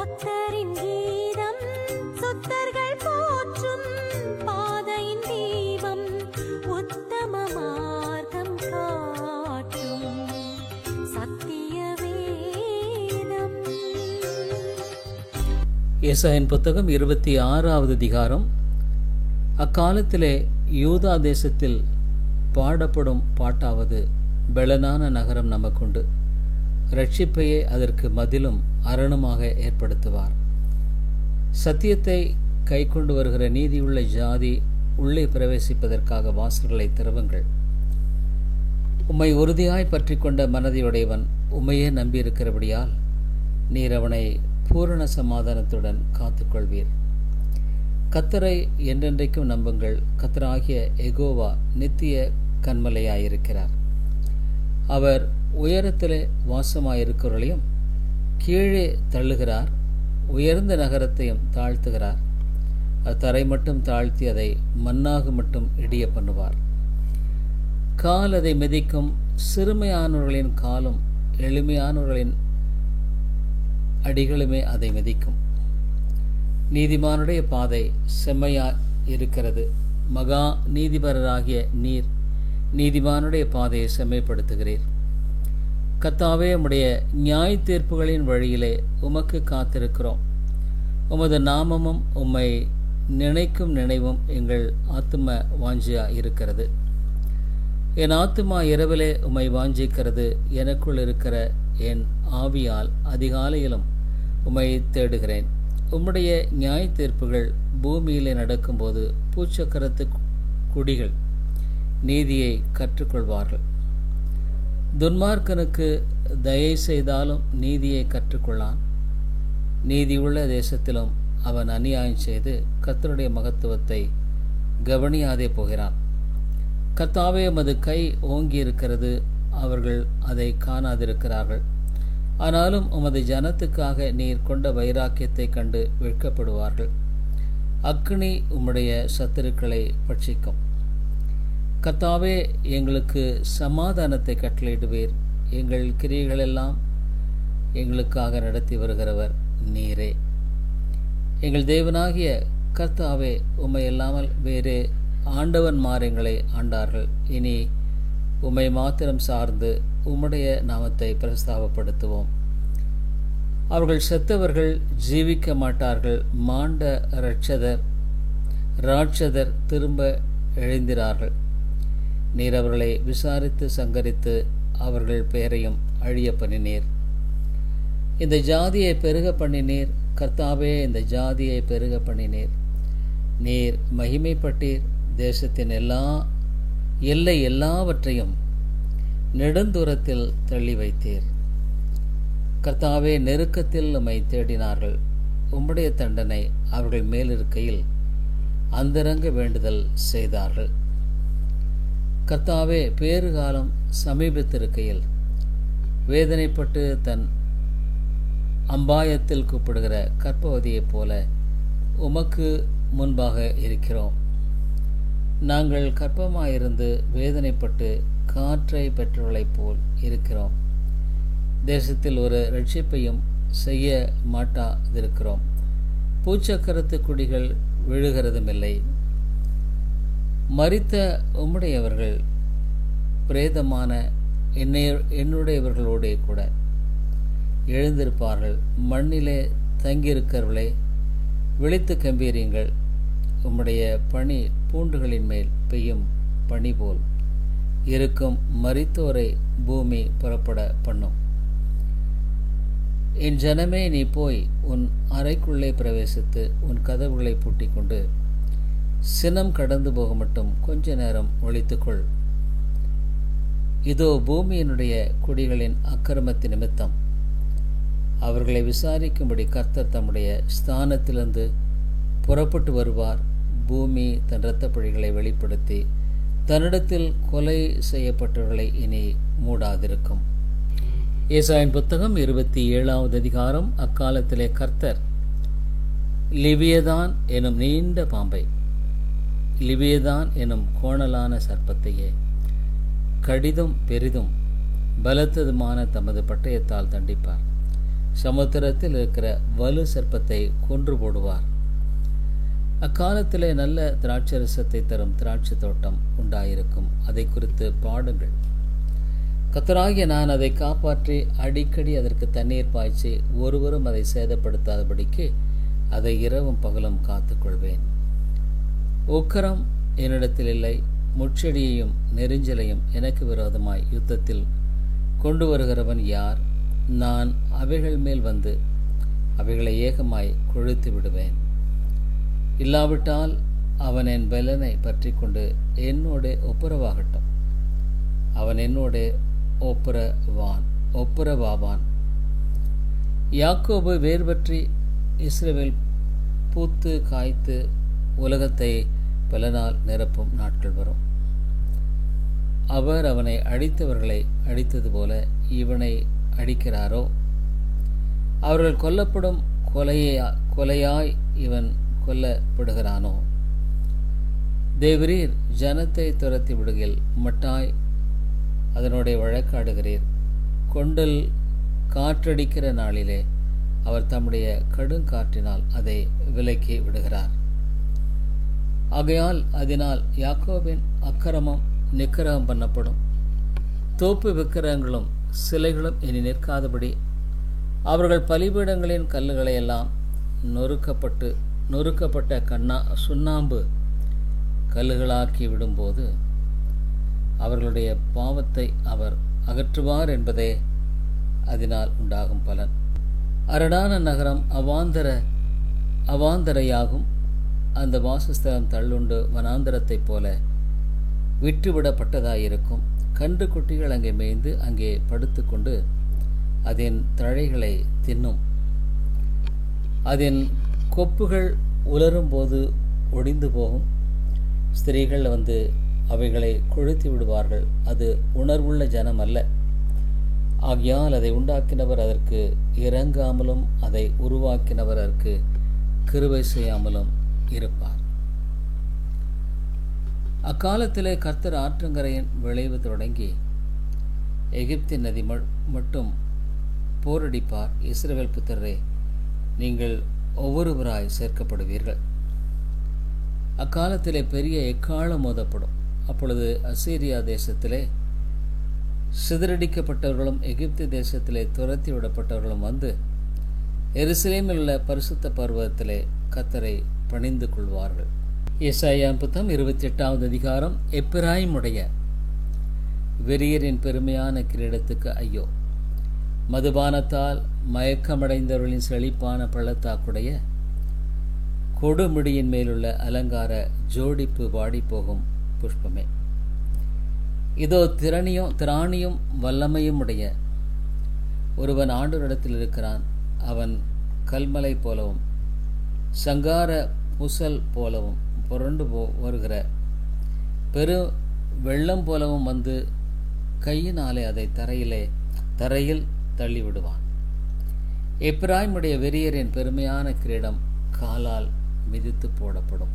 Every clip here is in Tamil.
பக்தரின் கீதம் சுத்தர்கள் போற்றும் பாதையின் தீபம் உத்தம மார்க்கம் காட்டும் சத்திய வேதம். ஏசாயின் புத்தகம் 26வது அதிகாரம். அக்காலத்திலே யூதா தேசத்தில் பாடப்படும் பாட்டாவது, பெலனான நகரம் நமக்குண்டு, இரட்சிப்பையே அதற்கு மதிலும் அரணுமாக ஏற்படுத்துவார். சத்தியத்தை கை கொண்டு வருகிற நீதியுள்ள ஜாதி உள்ளே பிரவேசிப்பதற்காக வாசல்களை திறவுங்கள். உம்மை உறுதியாய் பற்றி கொண்ட மனதையுடையவன் உம்மையே நம்பியிருக்கிறபடியால் நீர் அவனை பூரண சமாதானத்துடன் காத்துக்கொள்வீர். கர்த்தரை என்றென்றைக்கும் நம்புங்கள். கர்த்தராகிய யெகோவா நித்திய கன்மலையாயிருக்கிறார். அவர் உயரத்திலே வாசமாயிருக்கிறவர்களையும் கீழே தள்ளுகிறார், உயர்ந்த நகரத்தையும் தாழ்த்துகிறார். தரை மட்டும் தாழ்த்தி அதை மண்ணாக மட்டும் இடிய பண்ணுவார். கால் அதை மிதிக்கும். சிறுமையானவர்களின் காலும் எளிமையானவர்களின் அடிகளுமே அதை மிதிக்கும். நீதிமானுடைய பாதை செம்மையாய் இருக்கிறது. மகா நீதிபரராகிய நீர் நீதிமானுடைய பாதையை செம்மைப்படுத்துகிறீர். கர்த்தாவே, உம்முடைய நியாய தீர்ப்புகளின் வழியிலே உமக்கு காத்திருக்கிறோம். உமது நாமமும் உம்மை நினைக்கும் நினைவும் எங்கள் ஆத்தும வாஞ்சியா இருக்கிறது. என் ஆத்துமா இரவிலே உம்மை வாஞ்சிக்கிறது. எனக்குள் இருக்கிற என் ஆவியால் அதிகாலையிலும் உம்மை தேடுகிறேன். உம்முடைய நியாய தீர்ப்புகள் பூமியிலே நடக்கும்போது பூச்சக்கரத்து குடிகள் நீதியை கற்றுக்கொள்வார்கள். துன்மார்க்கனுக்கு தயை செய்தாலும் நீதியை கற்றுக்கொள்ளான். நீதியுள்ள தேசத்திலும் அவன் அநியாயம் செய்து கர்த்தருடைய மகத்துவத்தை கவனியாதே போகிறான். கர்த்தாவே, உமது கை ஓங்கி இருக்கிறது, அவர்கள் அதை காணாதிருக்கிறார்கள். ஆனாலும் உமது ஜனத்துக்காக நீர் கொண்ட வைராக்கியத்தை கண்டு வெட்கப்படுவார்கள். அக்கினி உம்முடைய சத்துருக்களை பட்சிக்கும். கர்த்தாவே, எங்களுக்கு சமாதானத்தை கட்டளையிடுவீர். எங்கள் கிரியைகளெல்லாம் எங்களுக்காக நடத்தி வருகிறவர் நீரே. எங்கள் தேவனாகிய கர்த்தாவே, உம்மை இல்லாமல் வேறே ஆண்டவன்மார் எங்களை ஆண்டார்கள். இனி உம்மை மாத்திரம் சார்ந்து உம்முடைய நாமத்தை பிரஸ்தாபப்படுத்துவோம். அவர்கள் செத்தவர்கள் ஜீவிக்க மாட்டார்கள். மாண்ட ராட்சதர் திரும்ப எழுந்திரார்கள். நீர் அவர்களை விசாரித்து சங்கரித்து அவர்கள் பெயரையும் அழிய பண்ணினீர். இந்த ஜாதியை பெருக பண்ணினீர். கர்த்தாவே, இந்த ஜாதியை பெருக பண்ணினீர். நீர் மகிமைப்பட்டீர். தேசத்தின் எல்லாவற்றையும் நெடுந்தூரத்தில் தள்ளி வைத்தீர். கர்த்தாவே, நெருக்கத்தில் உம்மை தேடினார்கள். உம்முடைய தண்டனை அவர்கள் மேலிருக்கையில் அந்தரங்க வேண்டுதல் செய்தார்கள். கர்த்தாவே, பேறுகாலம் சமீபத்திருக்கையில் வேதனைப்பட்டு தன் அம்பாயத்தில் கூப்பிடுகிற கர்ப்பவதியைப் போல உமக்கு முன்பாக இருக்கிறோம். நாங்கள் கர்ப்பமாயிருந்து வேதனைப்பட்டு காற்றை பெற்றவர்களைப் போல் இருக்கிறோம். தேசத்தில் ஒரு இரட்சிப்பையும் செய்ய மாட்டாதிருக்கிறோம். பூச்சக்கரத்து குடிகள் விழுகிறதுமில்லை. மரித்த உம்முடையவர்கள் பிரேதமான என்னுடையவர்களோடே கூட எழுந்திருப்பார்கள். மண்ணிலே தங்கியிருக்கிறவர்களே, விழித்து கம்பீரியுங்கள். உம்முடைய பனி பூண்டுகளின் மேல் பெய்யும் பனி போல் இருக்கும். மரித்தோரை பூமி புறப்பட பண்ணும். என் ஜனமே, நீ போய் உன் அறைக்குள்ளே பிரவேசித்து உன் கதவுகளை பூட்டிக் கொண்டு சினம் கடந்து போக மட்டும் கொஞ்ச நேரம் ஒழித்துக்கொள். இதோ பூமியினுடைய குடிகளின் அக்கிரமத்தின் நிமித்தம் அவர்களை விசாரிக்கும்படி கர்த்தர் தம்முடைய ஸ்தானத்திலிருந்து புறப்பட்டு வருவார். பூமி தன் இரத்தப்பழிகளை வெளிப்படுத்தி தன்னிடத்தில் கொலை செய்யப்பட்டவர்களை இனி மூடாதிருக்கும். ஏசாயின் புத்தகம் 27வது அதிகாரம். அக்காலத்திலே கர்த்தர் லிவியதான் எனும் நீண்ட பாம்பை, லிவியதான் எனும் கோணலான சர்ப்பத்தையே கடிதும் பெரிதும் பலத்ததுமான தமது பட்டயத்தால் தண்டிப்பார். சமுத்திரத்தில் இருக்கிற வலு சர்ப்பத்தை கொன்று போடுவார். அக்காலத்திலே நல்ல திராட்சரசத்தை தரும் திராட்சை தோட்டம் உண்டாயிருக்கும். அதை குறித்து பாடுங்கள். கர்த்தராகிய நான் அதை காப்பாற்றி அடிக்கடி அதற்கு தண்ணீர் பாய்ச்சி ஒருவரும் அதை சேதப்படுத்தாதபடிக்கு அதை இரவும் பகலும் காத்துக்கொள்வேன். உக்கரம் என்னிடத்தில் இல்லை, முட்செடியையும் நெரிஞ்சலையும் எனக்கு விரோதமாய் யுத்தத்தில் கொண்டு வருகிறவன் யார்? நான் அவைகள் மேல் வந்து அவைகளை ஏகமாய் கொழுத்து விடுவேன். இல்லாவிட்டால் அவன் என் பலனை பற்றி கொண்டு என்னோட ஒப்புரவாகட்டும். அவன் என்னோட ஒப்புரவாவான். யாக்கோபு வேர் பற்றி இஸ்ரவேல் பூத்து காய்த்து உலகத்தை பலனால் நிரப்பும் நாட்கள் வரும். அவர் அவனை அடித்தவர்களை அடித்தது போல இவனை அடிக்கிறாரோ? அவர்கள் கொல்லப்படும் கொலையாய் இவன் கொல்லப்படுகிறானோ? தேவரீர் ஜனத்தை துரத்தி விடுகையில் மட்டாய் அதனுடைய வழக்காடுகிறீர். கொண்டல் காற்றடிக்கிற நாளிலே அவர் தம்முடைய கடுங்காற்றினால் அதை விலக்கி விடுகிறார். ஆகையால் அதனால் யாக்கோபின் அக்கிரமம் நிக்கிரகம் பண்ணப்படும். தோப்பு விக்கிரகங்களும் சிலைகளும் இனி நிற்காதபடி அவர்கள் பலிபீடங்களின் கல்லுகளை எல்லாம் நொறுக்கப்பட்ட சுண்ணாம்பு கல்லுகளாக்கி விடும்போது அவர்களுடைய பாவத்தை அவர் அகற்றுவார் என்பதே அதனால் உண்டாகும் பலன். அரடான நகரம் அவாந்தரையாகும். அந்த வாசஸ்தலம் தள்ளுண்டு வனாந்தரத்தைப் போல விட்டுவிடப்பட்டதாயிருக்கும். கன்று குட்டிகள் அங்கே மேய்ந்து அங்கே படுத்துக்கொண்டு அதன் தழைகளை தின்னும். அதன் கொப்புகள் உலரும்போது ஒடிந்து போகும். ஸ்திரீகள் வந்து அவைகளை கொழுத்தி விடுவார்கள். அது உணர்வுள்ள ஜனம் அல்ல. ஆகையால் அதை உண்டாக்கினவர் அதற்கு இறங்காமலும் அதை உருவாக்கினவர் அதற்கு கிருபை செய்யாமலும் இருப்பார். அக்காலத்திலே கர்த்தர் ஆற்றங்கரையின் விளைவு தொடங்கி எகிப்தின் நதி மட்டும் போரடிப்பார். இஸ்ரவேல் புத்திரரே, நீங்கள் ஒவ்வொருவராய் சேர்க்கப்படுவீர்கள். அக்காலத்திலே பெரிய எக்காலம் மோதப்படும். அப்பொழுது அசீரியா தேசத்திலே சிதறடிக்கப்பட்டவர்களும் எகிப்து தேசத்திலே துரத்தி விடப்பட்டவர்களும் வந்து எருசலேமில் உள்ள பரிசுத்த பர்வதத்திலே கர்த்தரை பணிந்து கொள்வார்கள். ஏசாயா புத்தகம் 28வது அதிகாரம். எப்பிராயிமுடைய வெறியரின் பெருமையான கிரீடத்துக்கு ஐயோ! மதுபானத்தால் மயக்கமடைந்தவர்களின் செழிப்பான பள்ளத்தாக்குடைய கொடுமுடியின் மேலுள்ள அலங்கார ஜோடிப்பு வாடிப்போகும் புஷ்பமே! இதோ திராணியும் வல்லமையும் உடைய ஒருவன் ஆண்டவரிடத்தில் இருக்கிறான். அவன் கல்மலை போலவும் சங்கார புசல் போலவும் புரண்டு வருகிற பெரு வெள்ளம் போலவும் வந்து கையினாலே அதை தரையில் தள்ளிவிடுவான். எப்பிராயிமுடைய வெறியரின் பெருமையான கிரீடம் காலால் மிதித்து போடப்படும்.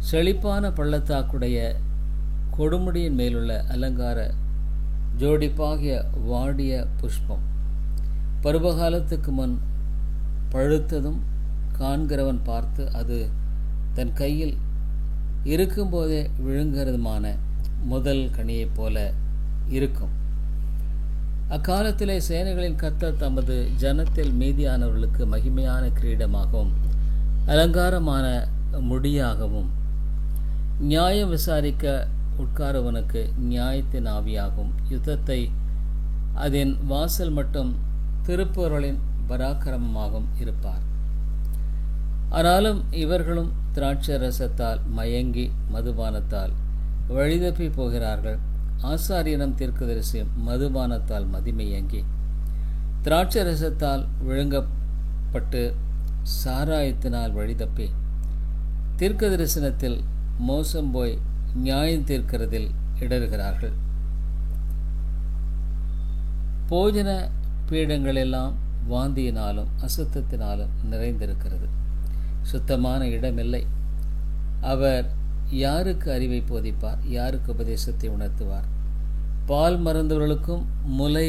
செழிப்பான பள்ளத்தாக்குடைய கொடுமுடியின் மேலுள்ள அலங்கார ஜோடிப்பாகிய வாடிய புஷ்பம் பருவகாலத்துக்கு முன் பழுத்ததும் காண்கிறவன் பார்த்து அது தன் கையில் இருக்கும்போதே விழுங்குறதுமான முதல் கனியைப் போல இருக்கும். அக்காலத்திலே சேனைகளின் கர்த்தர் தமது ஜனத்தில் மீதியானவர்களுக்கு மகிமையான கிரீடமாகவும் அலங்காரமான முடியாகவும் நியாயம் விசாரிக்க உட்காரவனுக்கு நியாயத்தின் ஆவியாகவும் யுத்தத்தை அதன் வாசல் மட்டும் திருப்பவர்களின் பராக்கிரமமாகவும் இருப்பார். ஆனாலும் இவர்களும் திராட்சை ரசத்தால் மயங்கி மதுபானத்தால் வழிதப்பி போகிறார்கள். ஆசாரியனும் தீர்க்கதரிசியும் மதுபானத்தால் மதிமயங்கி திராட்சை ரசத்தால் விழுங்கப்பட்டு சாராயத்தினால் வழிதப்பி தீர்க்கதரிசனத்தில் மோசம் போய் நியாயம் தீர்க்கிறதில் இடறுகிறார்கள். போஜன பீடங்களெல்லாம் வாந்தியினாலும் அசுத்தத்தினாலும் நிறைந்திருக்கிறது. சுத்தமான இடமில்லை. அவர் யாருக்கு அறிவை போதிப்பார்? யாருக்கு உபதேசத்தை உணர்த்துவார்? பால் மறந்தவர்களுக்கும் முலை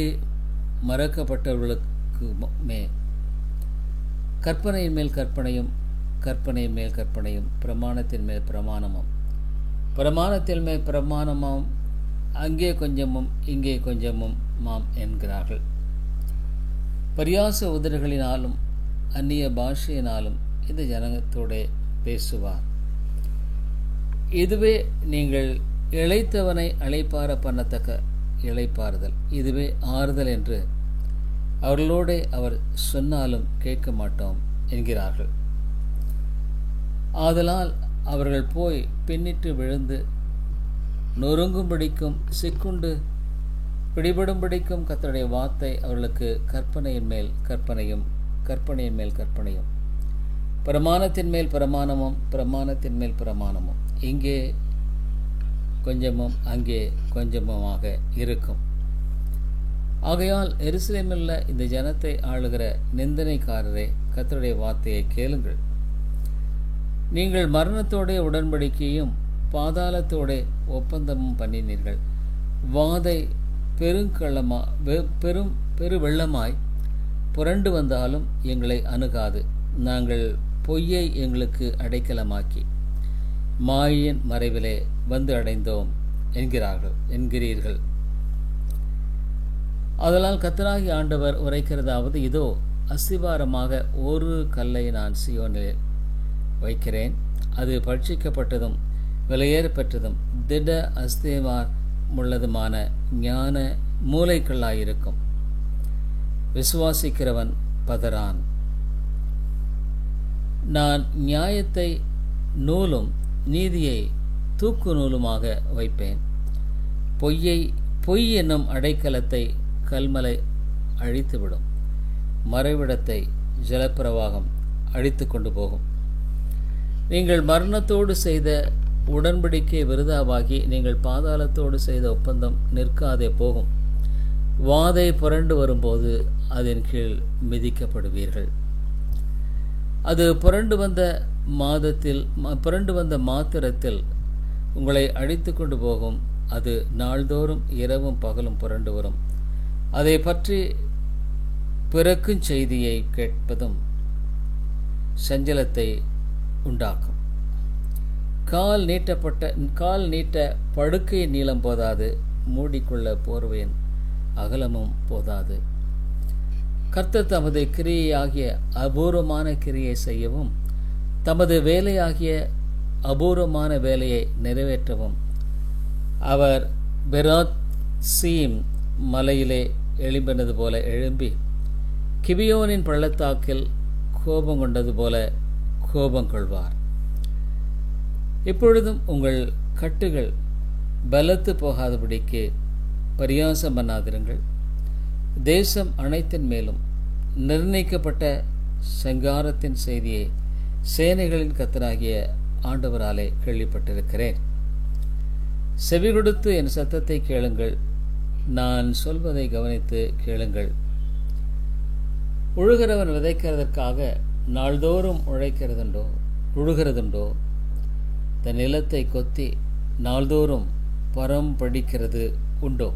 மறக்கப்பட்டவர்களுக்கு இருக்குமே. கற்பனையின் மேல் கற்பனையும், கற்பனையின் மேல் கற்பனையும், பிரமாணத்தின் மேல் பிரமாணமும், பிரமாணத்தின் மேல் பிரமாணமும், அங்கே கொஞ்சமும் இங்கே கொஞ்சமும் மாம் என்கிறார்கள். பரியாச உதடுகளினாலும் அந்நிய பாஷையினாலும் இந்த ஜனத்தோட பேசுவார். இதுவே நீங்கள் இளைத்தவனை அழைப்பார பண்ணத்தக்க இளைப்பாறுதல், இதுவே ஆறுதல் என்று அவர்களோடு அவர் சொன்னாலும் கேட்க மாட்டோம் என்கிறார்கள். ஆதலால் அவர்கள் போய் பின்னிட்டு விழுந்து நொறுங்கும்படிக்கும் சிக்குண்டு பிடிபடும்படிக்கும் கர்த்தருடைய வார்த்தை அவர்களுக்கு கற்பனையின் மேல் கற்பனையும், கற்பனையின் மேல் கற்பனையும், பிரமாணத்தின் மேல் பிரமாணமும், பிரமாணத்தின் மேல் பிரமாணமும், இங்கே கொஞ்சமும் அங்கே கொஞ்சமுமாக இருக்கும். ஆகையால் எருசலேமில் இந்த ஜனத்தை ஆளுகிற நிந்தனைக்காரரே, கர்த்தருடைய வார்த்தையை கேளுங்கள். நீங்கள் மரணத்தோட உடன்படிக்கையும் பாதாளத்தோட ஒப்பந்தமும் பண்ணினீர்கள். வாதை பெருவெள்ளமாய் புரண்டு வந்தாலும் எங்களை அணுகாது. நாங்கள் பொய்யை எங்களுக்கு அடைக்கலமாக்கி மாயின் மறைவிலே வந்து அடைந்தோம் என்கிறீர்கள். அதனால் கர்த்தராகிய ஆண்டவர் உரைக்கிறதாவது, இதோ அஸ்திபாரமாக ஒரு கல்லை நான் சீயோனில் வைக்கிறேன். அது பட்சிக்கப்பட்டதும் விலையேறப்பெற்றதும் திட அஸ்திபார் உள்ளதுமான ஞான மூலைக்கல்லாயிருக்கும். விசுவாசிக்கிறவன் பதறான். நான் நியாயத்தை நூலும் நீதியை தூக்கு நூலுமாக வைப்பேன். பொய் என்னும் அடைக்கலத்தை கல்மலை அழித்துவிடும். மறைவிடத்தை ஜலப்பிரவாகம் அழித்து கொண்டு போகும். நீங்கள் மரணத்தோடு செய்த உடன்படிக்கை விருதாவாகி நீங்கள் பாதாளத்தோடு செய்த ஒப்பந்தம் நிற்காதே போகும். வாதை புரண்டு வரும்போது அதன் கீழ் மிதிக்கப்படுவீர்கள். அது புரண்டு வந்த மாத்திரத்தில் உங்களை அழித்து கொண்டு போகும். அது நாள்தோறும் இரவும் பகலும் புரண்டு வரும். அதை பற்றி பிறக்கும் செய்தியை கேட்பதும் சஞ்சலத்தை உண்டாக்கும். கால் நீட்ட படுக்கை நீளம் போதாது, மூடிக்கொள்ள போர்வையின் அகலமும் போதாது. கர்த்தர் தமது கிரியையாகிய அபூர்வமான கிரியை செய்யவும், தமது வேலையாகிய அபூர்வமான வேலையை நிறைவேற்றவும் அவர் பெராத்சீம் மலையிலே எழும்பினது போல எழும்பி, கிபியோனின் பள்ளத்தாக்கில் கோபம் கொண்டது போல கோபம் கொள்வார். இப்பொழுதும் உங்கள் கட்டுகள் பலத்து போகாதபடிக்கு பரியாசம் பண்ணாதிருங்கள். தேசம் அனைத்தின் மேலும் நிர்ணயிக்கப்பட்ட சங்காரத்தின் செய்தியை சேனைகளின் கர்த்தராகிய ஆண்டவராலே கேள்விப்பட்டிருக்கிறேன். செவி கொடுத்து என் சத்தத்தை கேளுங்கள், நான் சொல்வதை கவனித்து கேளுங்கள். உழுகிறவன் விதைக்கிறதற்காக நாள்தோறும் உழுகிறதுண்டோ? தன் நிலத்தை கொத்தி நாள்தோறும் பரம் படிக்கிறது உண்டோ?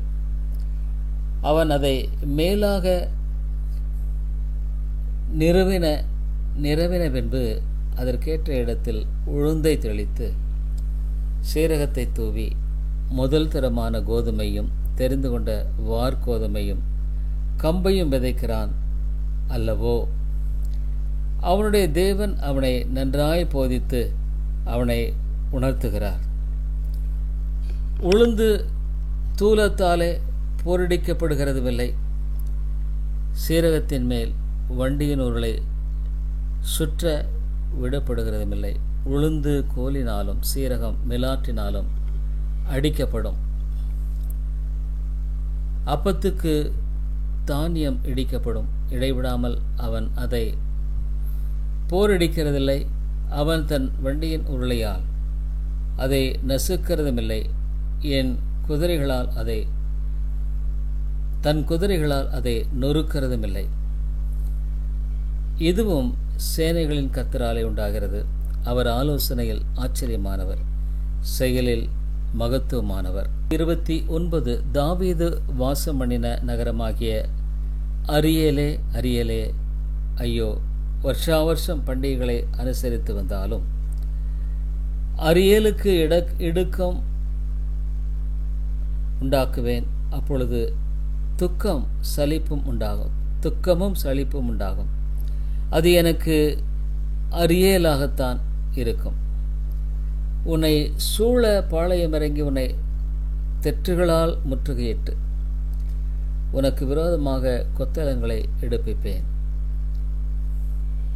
அவன் அதை மேலாக நிறவின பின்பு அதற்கேற்ற இடத்தில் உளுந்தை தெளித்து சீரகத்தை தூவி முதல் தரமான கோதுமையும் தெரிந்து கொண்ட வார்கோதுமையும் கம்பையும் விதைக்கிறான் அல்லவோ? அவனுடைய தேவன் அவனை நன்றாய் போதித்து அவனை உணர்த்துகிறார். உளுந்து தூலத்தாலே போரடிக்கப்படுகிறதுமில்லை, சீரகத்தின் மேல் வண்டியின் உருளை சுற்ற விடப்படுகிறதுமில்லை. உளுந்து கோலினாலும் சீரகம் மிலாற்றினாலும் அடிக்கப்படும். அப்பத்துக்கு தானியம் இடிக்கப்படும். இடைவிடாமல் அவன் அதை போரடிக்கிறதில்லை. அவன் தன் வண்டியின் உருளையால் அதை நசுக்கிறதுமில்லை. தன் குதிரைகளால் அதை நொறுக்கிறதுமில்லை. இதுவும் சேனைகளின் கர்த்தராலே உண்டாகிறது. அவர் ஆலோசனையில் ஆச்சரியமானவர், செயலில் மகத்துவமானவர். 29 தாவீது வாசம் பண்ணின நகரமாகிய அரியலே அரியலே ஐயோ, வருஷா வருஷம் பண்டிகைகளை அனுசரித்து வந்தாலும் அரியலுக்கு இடுக்கம் உண்டாக்குவேன். அப்பொழுது துக்கமும் சலிப்பும் உண்டாகும். அது எனக்கு அரியலாகத்தான் இருக்கும். உன்னை சூழ பாளையமிறங்கி உன்னை தெற்றுகளால் முற்றுகையிட்டு உனக்கு விரோதமாக கொத்தளங்களை எடுப்பிப்பேன்.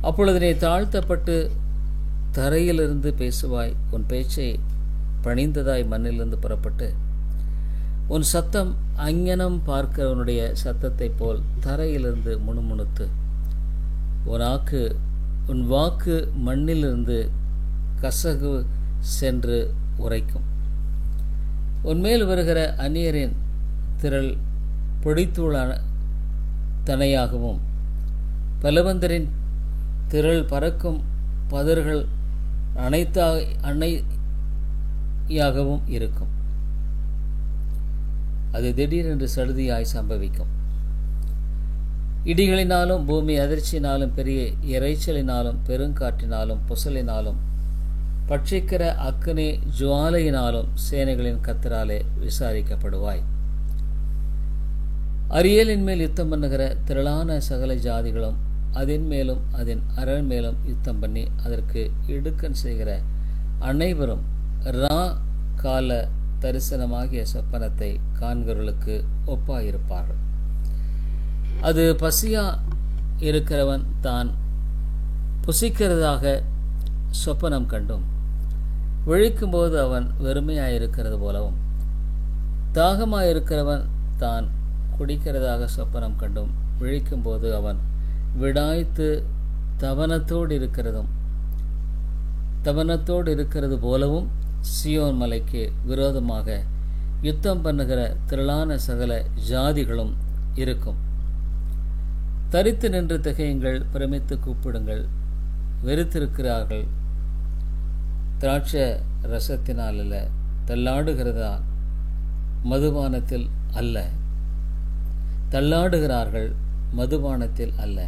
அப்பொழுது நீ தாழ்த்தப்பட்டு தரையிலிருந்து பேசுவாய். உன் பேச்சை பணிந்ததாய் மண்ணிலிருந்து புறப்பட்டு உன் சத்தம் அங்ஙனம் பார்க்கிறவனுடைய சத்தத்தைப் போல் தரையிலிருந்து முணுமுணுத்து உன் வாக்கு மண்ணிலிருந்து கசகு சென்று உரைக்கும். உன்மேல் வருகிற அந்நியரின் திரள் பொடித்தூளான தனையாகவும் பலவந்தரின் திரள் பறக்கும் பதர்கள் அணையாகவும் இருக்கும். அது திடீரென்று சடுதியாய் சம்பவிக்கும். இடிகளினாலும் பூமி அதிர்ச்சியினாலும் பெரிய இறைச்சலினாலும் பெருங்காற்றினாலும் புசலினாலும் பட்சிக்கிற அக்கினி ஜுவாலையினாலும் சேனைகளின் கர்த்தராலே விசாரிக்கப்படுவாய். அரியலின் மேல் யுத்தம் பண்ணுகிற திரளான சகல ஜாதிகளும் அதன் மேலும் அதன் அரண் மேலும் யுத்தம் பண்ணி அதற்கு இடுக்கண் செய்கிற அனைவரும் ரா கால தரிசனமாகிய சொப்பனத்தை காண்கிறவர்களுக்கு ஒப்பாயிருப்பார்கள். அது பசியா இருக்கிறவன் தான் புசிக்கிறதாக சொப்பனம் கண்டும் விழிக்கும்போது அவன் வெறுமையாயிருக்கிறது போலவும் தாகமாயிருக்கிறவன் தான் குடிக்கிறதாக சொப்பனம் கண்டும் விழிக்கும்போது அவன் விடாய்த்து தவனத்தோடு இருக்கிறது போலவும் சியோன் மலைக்கு விரோதமாக யுத்தம் பண்ணுகிற திரளான சகல ஜாதிகளும் இருக்கும். தரித்து நின்று திகையுங்கள், பிரமித்து கூப்பிடுங்கள். வெறுத்திருக்கிறார்கள் திராட்ச ரசத்தினால் அல்ல, தள்ளாடுகிறதா மதுபானத்தில் அல்ல. தள்ளாடுகிறார்கள் மதுபானத்தில் அல்ல.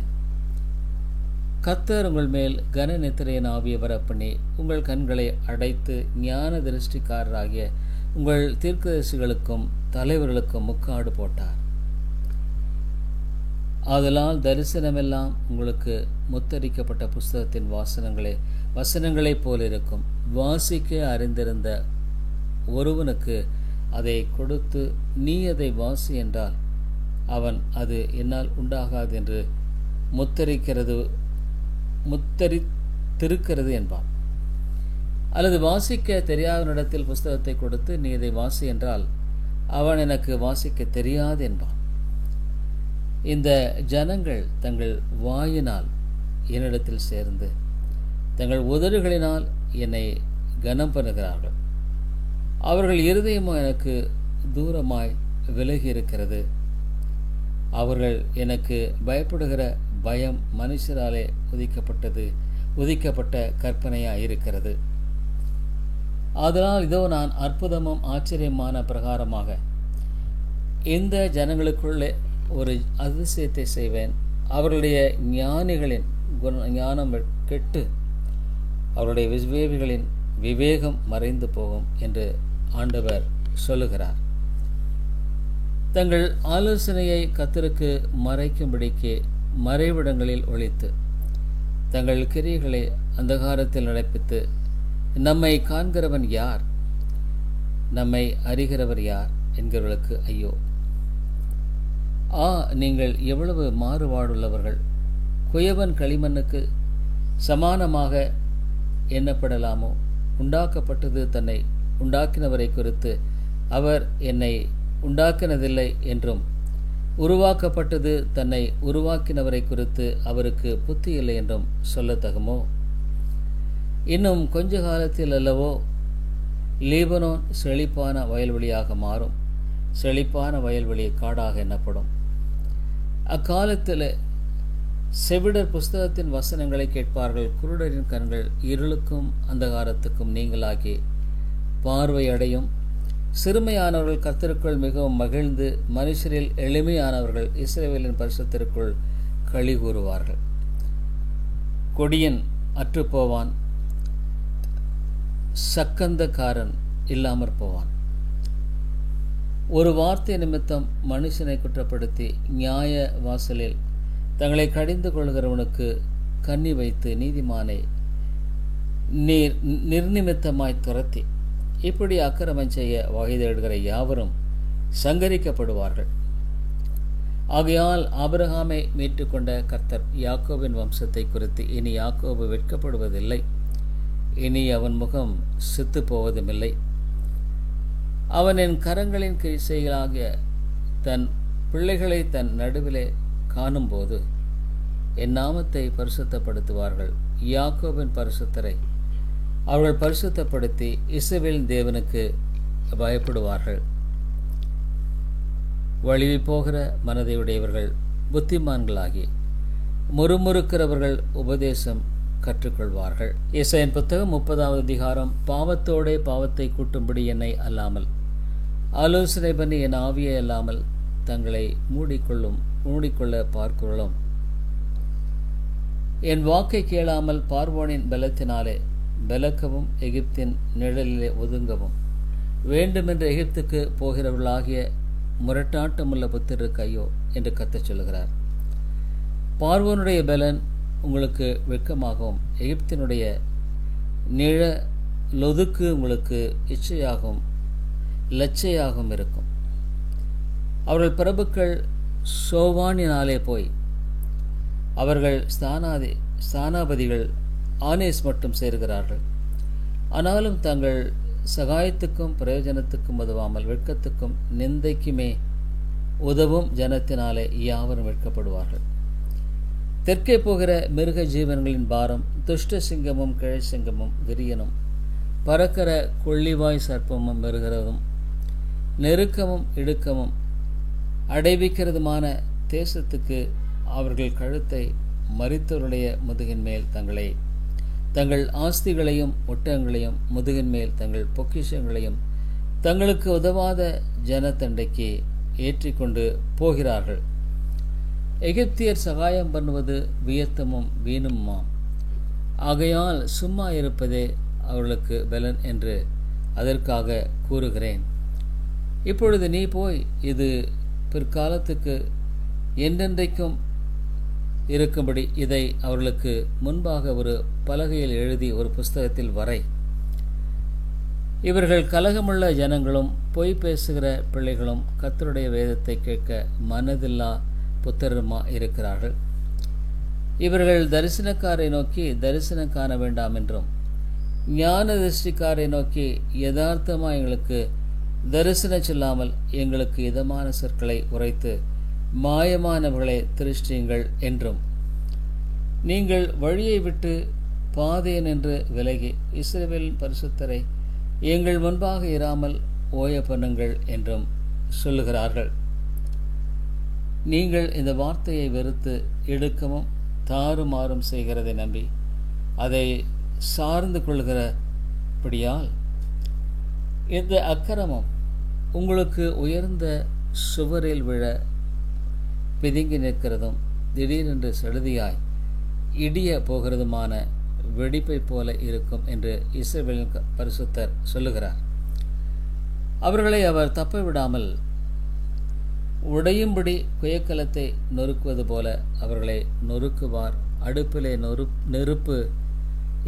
கர்த்தர் உங்கள் மேல் கன நித்திரையின் ஆவியை வரப்பண்ணி உங்கள் கண்களை அடைத்து ஞான திருஷ்டிக்காரராகிய உங்கள் தீர்க்கதரிசிகளுக்கும் தலைவர்களுக்கும் முக்காடு போட்டார். ஆதலால் தரிசனமெல்லாம் உங்களுக்கு முத்தரிக்கப்பட்ட புஸ்தகத்தின் வசனங்களைப் போல் இருக்கும். வாசிக்க அறிந்திருந்த ஒருவனுக்கு அதை கொடுத்து நீ அதை வாசி என்றால் அவன் அது என்னால் உண்டாகாது என்று முத்தரித்திருக்கிறது என்பான். அல்லது வாசிக்க தெரியாதவனிடத்தில் புஸ்தகத்தை கொடுத்து நீ இதை வாசி என்றால் அவன் எனக்கு வாசிக்க தெரியாது என்பான். இந்த ஜனங்கள் தங்கள் வாயினால் என்னிடத்தில் சேர்ந்து தங்கள் உதடுகளினால் என்னை கனம் பண்ணுகிறார்கள். அவர்கள் இருதயமோ எனக்கு தூரமாய் விலகி இருக்கிறது. அவர்கள் எனக்கு பயப்படுகிற பயம் மனுஷராலே உதிக்கப்பட்ட கற்பனையாய் இருக்கிறது. அதனால் இதோ நான் அற்புதமும் ஆச்சரியமான பிரகாரமாக இந்த ஜனங்களுக்குள்ளே ஒரு அதிசயத்தை செய்வேன். அவர்களுடைய ஞானிகளின் ஞானம் கெட்டு அவருடைய விவேகிகளின் விவேகம் மறைந்து போகும் என்று ஆண்டவர் சொல்லுகிறார். தங்கள் ஆலோசனையை கர்த்தருக்கு மறைக்கும்படிக்கு மறைவிடங்களில் ஒளித்து தங்கள் கிரியைகளை அந்தகாரத்தில் நடப்பித்து நம்மை காண்கிறவன் யார், நம்மை அறிகிறவர் யார் என்கிறவர்களுக்கு ஐயோ. நீங்கள் எவ்வளவு மாறுபாடுள்ளவர்கள்! குயவன் களிமண்ணுக்கு சமானமாக எண்ணப்படலாமோ? உண்டாக்கப்பட்டது தன்னை உண்டாக்கினவரை குறித்து அவர் என்னை உண்டாக்கினதில்லை என்றும் உருவாக்கப்பட்டது தன்னை உருவாக்கினவரை குறித்து அவருக்கு புத்தி இல்லை என்றும் சொல்லத்தகுமோ? இன்னும் கொஞ்ச காலத்தில் அல்லவோ லீபனோன் செழிப்பான வயல்வெளியாக மாறும். செழிப்பான வயல்வெளி காடாக எண்ணப்படும். அக்காலத்தில் செவிடர் புஸ்தகத்தின் வசனங்களை கேட்பார்கள். குருடரின் கண்கள் இருளுக்கும் அந்தகாரத்துக்கும் நீங்களாகி பார்வையடையும். சிறுமையானவர்கள் கர்த்தருக்குள் மிகவும் மகிழ்ந்து, மனுஷரில் எளிமையானவர்கள் இஸ்ரவேலின் பரிசுத்தருக்குள் களி கூறுவார்கள். கொடியன் அற்றுப்போவான், சக்கந்தக்காரன் இல்லாமற் போவான். ஒரு வார்த்தை நிமித்தம் மனுஷனை குற்றப்படுத்தி நியாய வாசலில் தங்களை கடிந்து கொள்கிறவனுக்கு கண்ணி வைத்து நீதிமானை நிர்நிமித்தமாய் துரத்தி இப்படி அக்கிரமம் செய்ய வகை தேடுகிற யாவரும் சங்கரிக்கப்படுவார்கள். ஆகையால் ஆபிரகாமை மீட்டுக்கொண்ட கர்த்தர் யாக்கோபின் வம்சத்தை குறித்து இனி யாக்கோபு வெட்கப்படுவதில்லை, இனி அவன் முகம் சித்து போவதுமில்லை. அவன் என் கரங்களின் கிரிசைகளாகிய தன் பிள்ளைகளை தன் நடுவிலே காணும்போது என் நாமத்தை பரிசுத்தப்படுத்துவார்கள். யாக்கோபின் பரிசுத்தரை அவர்கள் பரிசுத்தப்படுத்தி இஸ்ரவேலின் தேவனுக்கு பயப்படுவார்கள். வழிவி போகிற மனதையுடையவர்கள் புத்திமான்களாகி முறுமுறுக்கிறவர்கள் உபதேசம் கற்றுக்கொள்வார்கள். ஏசாயன் புத்தகம் 30வது அதிகாரம். பாவத்தோடே பாவத்தை கூட்டும்படி என்னை அல்லாமல், ஆலோசனை பண்ணி என் ஆவியை அல்லாமல் தங்களை மூடிக்கொள்ள பார்க்கிறோம். என் வாக்கை கேளாமல் பார்வோனின் பலத்தினாலே பலக்கவும் எகிப்தின் நிழலிலே ஒதுங்கவும் வேண்டுமென்று எகிப்துக்கு போகிறவர்களாகிய முரட்டாட்டமுள்ள புத்திரருக்கு ஐயோ என்று கத்தச் சொல்கிறார். பார்வோனுடைய பலன் உங்களுக்கு வெட்கமாகவும் எகிப்தினுடைய நிழலொதுக்கு உங்களுக்கு இச்சையாகவும் லட்சையாகவும் இருக்கும். அவர்கள் பிரபுக்கள் சோவானினாலே போய் அவர்கள் ஸ்தானாபதிகள் ஆனேஸ் மட்டும் சேர்கிறார்கள். ஆனாலும் தங்கள் சகாயத்துக்கும் பிரயோஜனத்துக்கும் உதவாமல் வெட்கத்துக்கும் நிந்தைக்குமே உதவும் ஜனத்தினாலே யாவரும் வெட்கப்படுவார்கள். தெற்கே போகிற மிருக ஜீவன்களின் பாரம், துஷ்ட சிங்கமும் கிழை சிங்கமும் விரியனும் பறக்கிற கொள்ளிவாய் சர்ப்பமும் வருகிறதும் நெருக்கமும் இடுக்கமும் அடைவிக்கிறதுமான தேசத்துக்கு அவர்கள் கழுத்தை மரித்தவருடைய முதுகின் மேல் தங்கள் ஆஸ்திகளையும் ஒட்டகங்களையும் முதுகின் மேல் தங்கள் பொக்கிஷங்களையும் தங்களுக்கு உதவாத ஜனத்தண்டைக்கு ஏற்றிக்கொண்டு போகிறார்கள். எகிப்தியர் சகாயம் பண்ணுவது வியத்தமும் வீணுமாம். ஆகையால் சும்மா இருப்பதே அவர்களுக்கு பலன் என்று அதற்காக கூறுகிறேன். இப்பொழுது நீ போய் இது பிற்காலத்துக்கு என்றென்றைக்கும் இருக்கும்படி இதை அவர்களுக்கு முன்பாக ஒரு பலகையில் எழுதி ஒரு புஸ்தகத்தில் வரை. இவர்கள் கலகமுள்ள ஜனங்களும் பொய் பேசுகிற பிள்ளைகளும் கர்த்தருடைய வேதத்தை கேட்க மனதில்லா புத்திரருமா இருக்கிறார்கள். இவர்கள் தரிசனக்காரை நோக்கி தரிசனம் காண வேண்டாம் என்றும், ஞான திருஷ்டிக்காரை நோக்கி யதார்த்தமாக எங்களுக்கு தரிசனம் சொல்லாமல் எங்களுக்கு இதமான சொற்களை உரைத்து மாயமானவர்களை திருஷ்டியுங்கள் என்றும், நீங்கள் வழியை விட்டு பாதையன் என்று விலகி இஸ்ரவேலின் பரிசுத்தரை எங்கள் முன்பாக இராமல் ஓய பண்ணுங்கள் என்றும் சொல்லுகிறார்கள். நீங்கள் இந்த வார்த்தையை வெறுத்து இடுக்கமும் தாறுமாறும் செய்கிறதை நம்பி அதை சார்ந்து கொள்கிறபடியால் இந்த அக்கிரமம் உங்களுக்கு உயர்ந்த சுவரில் விழ பிதுங்கி நிற்கிறதும் திடீரென்று சடுதியாய் இடிய போகிறதுமான வெடிப்பை போல இருக்கும் என்று இஸ்ரவேலின் பரிசுத்தர் சொல்லுகிறார். அவர்களை அவர் தப்ப விடாமல் உடையும்படி குயக்கலத்தை நொறுக்குவது போல அவர்களை நொறுக்குவார். அடுப்பிலே நெருப்பு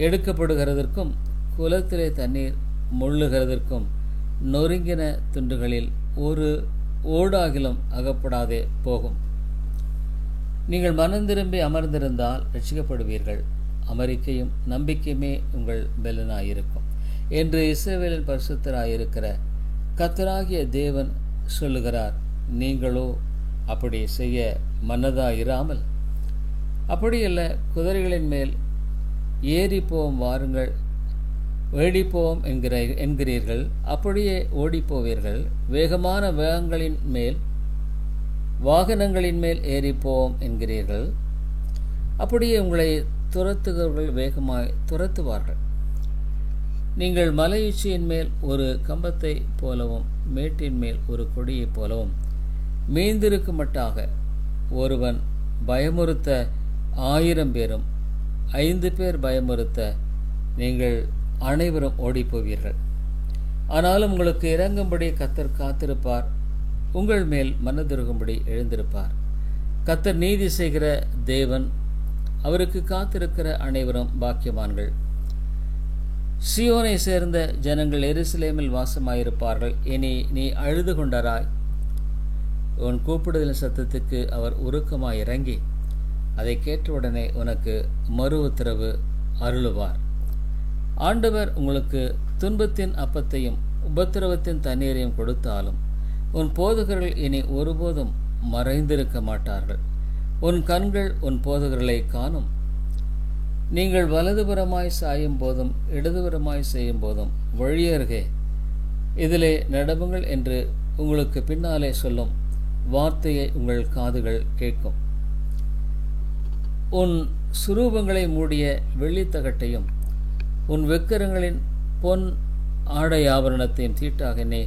எடுக்கப்படுகிறதற்கும் குலத்திலே தண்ணீர் முள்ளுகிறதற்கும் நொறுங்கின துண்டுகளில் ஒரு ஓடாகிலும் அகப்படாதே போகும். நீங்கள் மனம் திரும்பி அமர்ந்திருந்தால் ரட்சிக்கப்படுவீர்கள். அமெரிக்கையும் நம்பிக்கையுமே உங்கள் பலனாயிருக்கும் என்று இஸ்ரவேலின் பரிசுத்தராயிருக்கிற கர்த்தராகிய தேவன் சொல்லுகிறார். நீங்களோ அப்படி செய்ய மனதாயிராமல், அப்படியல்ல, குதிரைகளின் மேல் ஏறிப்போம் வாருங்கள், ஓடிப்போம் என்கிறீர்கள், அப்படியே ஓடிப்போவீர்கள். வேகமான வாகனங்களின் மேல் ஏறிப்போம் என்கிறீர்கள், அப்படியே உங்களை துரத்துகிறவர்கள் வேகமாய் துரத்துவார்கள். நீங்கள் மலையுச்சியின் மேல் ஒரு கம்பத்தை போலவும் மேட்டின் மேல் ஒரு கொடியைப் போலவும் மீந்திருக்கும் மட்டாக ஒருவன் பயமுறுத்த 1000 பேரும் 5 பேர் பயமுறுத்த நீங்கள் அனைவரும் ஓடிப்போவீர்கள். ஆனாலும் உங்களுக்கு இறங்கும்படி கர்த்தர் காத்திருப்பார், உங்கள் மேல் மனதுருகும்படி எழுந்திருப்பார். கர்த்தர் நீதி செய்கிற தேவன், அவருக்கு காத்திருக்கிற அனைவரும் பாக்கியவான்கள். சீயோனை சேர்ந்த ஜனங்கள் எருசலேமில் வாசமாயிருப்பார்கள். இனி நீ அழுது கொண்டராய். உன் கூப்பிடுதலின் சத்தத்துக்கு அவர் உருக்கமாய் இறங்கி அதை கேட்டவுடனே உனக்கு மறு உத்தரவு அருளுவார். ஆண்டவர் உங்களுக்கு துன்பத்தின் அப்பத்தையும் உபத்திரவத்தின் தண்ணீரையும் கொடுத்தாலும் உன் போதகர்கள் இனி ஒருபோதும் மறைந்திருக்க மாட்டார்கள். உன் கண்கள் உன் போதகர்களை காணும். நீங்கள் வலதுபுறமாய் சாயும் போதும் இடதுபுறமாய் செய்யும் போதும் வழியருகே இதிலே நடவுங்கள் என்று உங்களுக்கு பின்னாலே சொல்லும் வார்த்தையை உங்கள் காதுகள் கேட்கும். உன் சுரூபங்களை மூடிய வெள்ளித்தகட்டையும் உன் வெக்கரங்களின் பொன் ஆடை ஆபரணத்தையும் தீட்டாக எண்ணி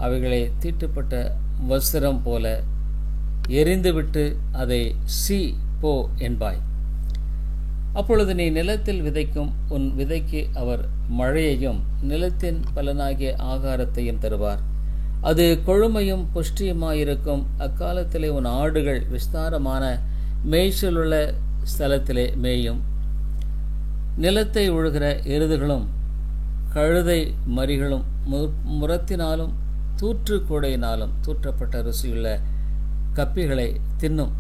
அவைகளை தீட்டுப்பட்ட வஸ்திரம் போல எரிந்துவிட்டு அதை சீ போ என்பாய். அப்பொழுது நீ நிலத்தில் விதைக்கும் உன் விதைக்கு அவர் மழையையும் நிலத்தின் பலனாகிய ஆகாரத்தையும் தருவார். அது கொழுமையும் புஷ்டியுமாயிருக்கும். அக்காலத்திலே உன் ஆடுகள் விஸ்தாரமான மேய்ச்சலுள்ள ஸ்தலத்திலே மேயும். நிலத்தை உழுகிற எருதுகளும் கழுதை மறிகளும் முரத்தினாலும் தூற்று கூடையினாலும் தூற்றப்பட்ட ருசியுள்ள கப்பிகளை தின்னும்.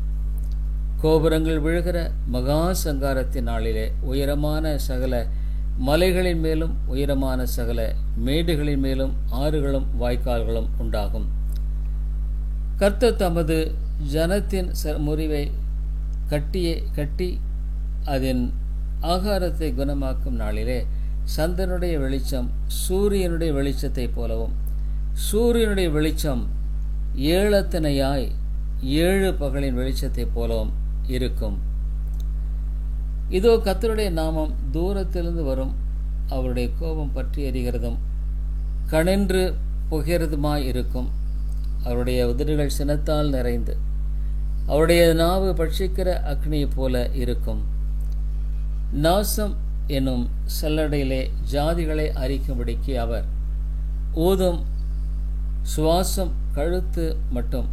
கோபுரங்கள் விழுகிற மகா சங்காரத்தின் நாளிலே உயரமான சகல மலைகளின் மேலும் உயரமான சகல மேடுகளின் மேலும் ஆறுகளும் வாய்க்கால்களும் உண்டாகும். கர்த்தர் தமது ஜனத்தின் முறிவை கட்டி அதன் ஆகாரத்தை குணமாக்கும் நாளிலே சந்திரனுடைய வெளிச்சம் சூரியனுடைய வெளிச்சத்தைப் போலவும் சூரியனுடைய வெளிச்சம் ஏழத்தனையாய் 7 பகலின் வெளிச்சத்தைப் போலவும் இருக்கும். இதோ கர்த்தருடைய நாமம் தூரத்திலிருந்து வரும். அவருடைய கோபம் பற்றி எரிகிறதும் கணென்று புகிறதுமாய் இருக்கும். அவருடைய உதடுகள் சினத்தால் நிறைந்து அவருடைய நாவு பட்சிக்கிற அக்னியைப் போல இருக்கும். நாசம் என்னும் சல்லடையிலே ஜாதிகளை அரிக்கும்படிக்கு அவர் ஊதும் சுவாசம் கழுத்து மட்டும்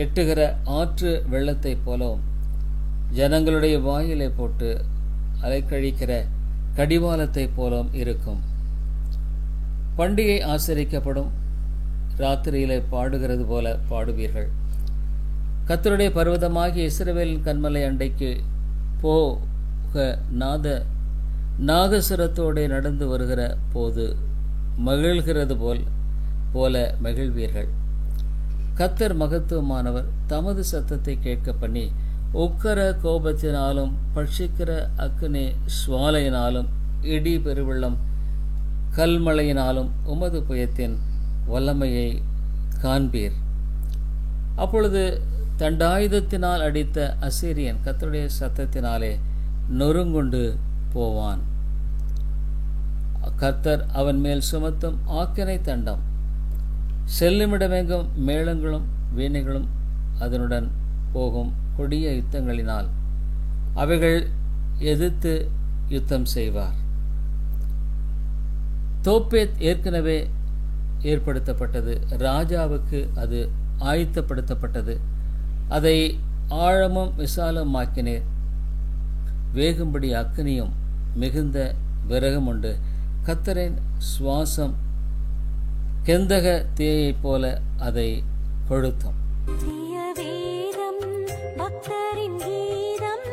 எட்டுகிற ஆற்று வெள்ளத்தைப் போலவும் ஜனங்களுடைய வாயிலை போட்டு அலைக்கழிக்கிற கடிவாளத்தைப் போலவும் இருக்கும். பண்டிகை ஆசரிக்கப்படும் ராத்திரியிலே பாடுகிறது போல பாடுவீர்கள். கர்த்தருடைய பர்வதமாகிய இஸ்ரவேலின் கன்மலை அண்டைக்கு போக நாகசுரத்தோடு நடந்து வருகிற போது மகிழ்கிறது போல மகிழ்வீர்கள். கர்த்தர் மகத்துவமானவர். தமது சத்தத்தை கேட்க பண்ணி உக்கர கோபத்தினாலும் பட்சிக்கிற அக்னி சுவாலையினாலும் இடி பெருவெள்ளம் கல்மழையினாலும் உமது புயத்தின் வல்லமையை காண்பீர். அப்பொழுது தண்டாயுதத்தினால் அடித்த அசீரியன் கர்த்தருடைய சத்தத்தினாலே நொறுங்குண்டு போவான். கர்த்தர் அவன் மேல் சுமத்தும் ஆக்கினை தண்டம் செல்லுமிடமெங்கும் மேளங்களும் வீணைகளும் அதனுடன் போகும் கொடிய யுத்தங்களினால் அவைகள் எதிர்த்து யுத்தம் செய்வார். தோப்பேத் ஏற்கனவே ஏற்படுத்தப்பட்டது. ராஜாவுக்கு அது ஆயத்தப்படுத்தப்பட்டது. அதை ஆழமும் விசாலமாக்கினீர். வேகும்படி அக்னியும் மிகுந்த விறகும் உண்டு. கர்த்தரின் சுவாசம் கெந்தக தீயைப் போல அதை கொளுத்தும். வேதம் பக்தரின் கீதம்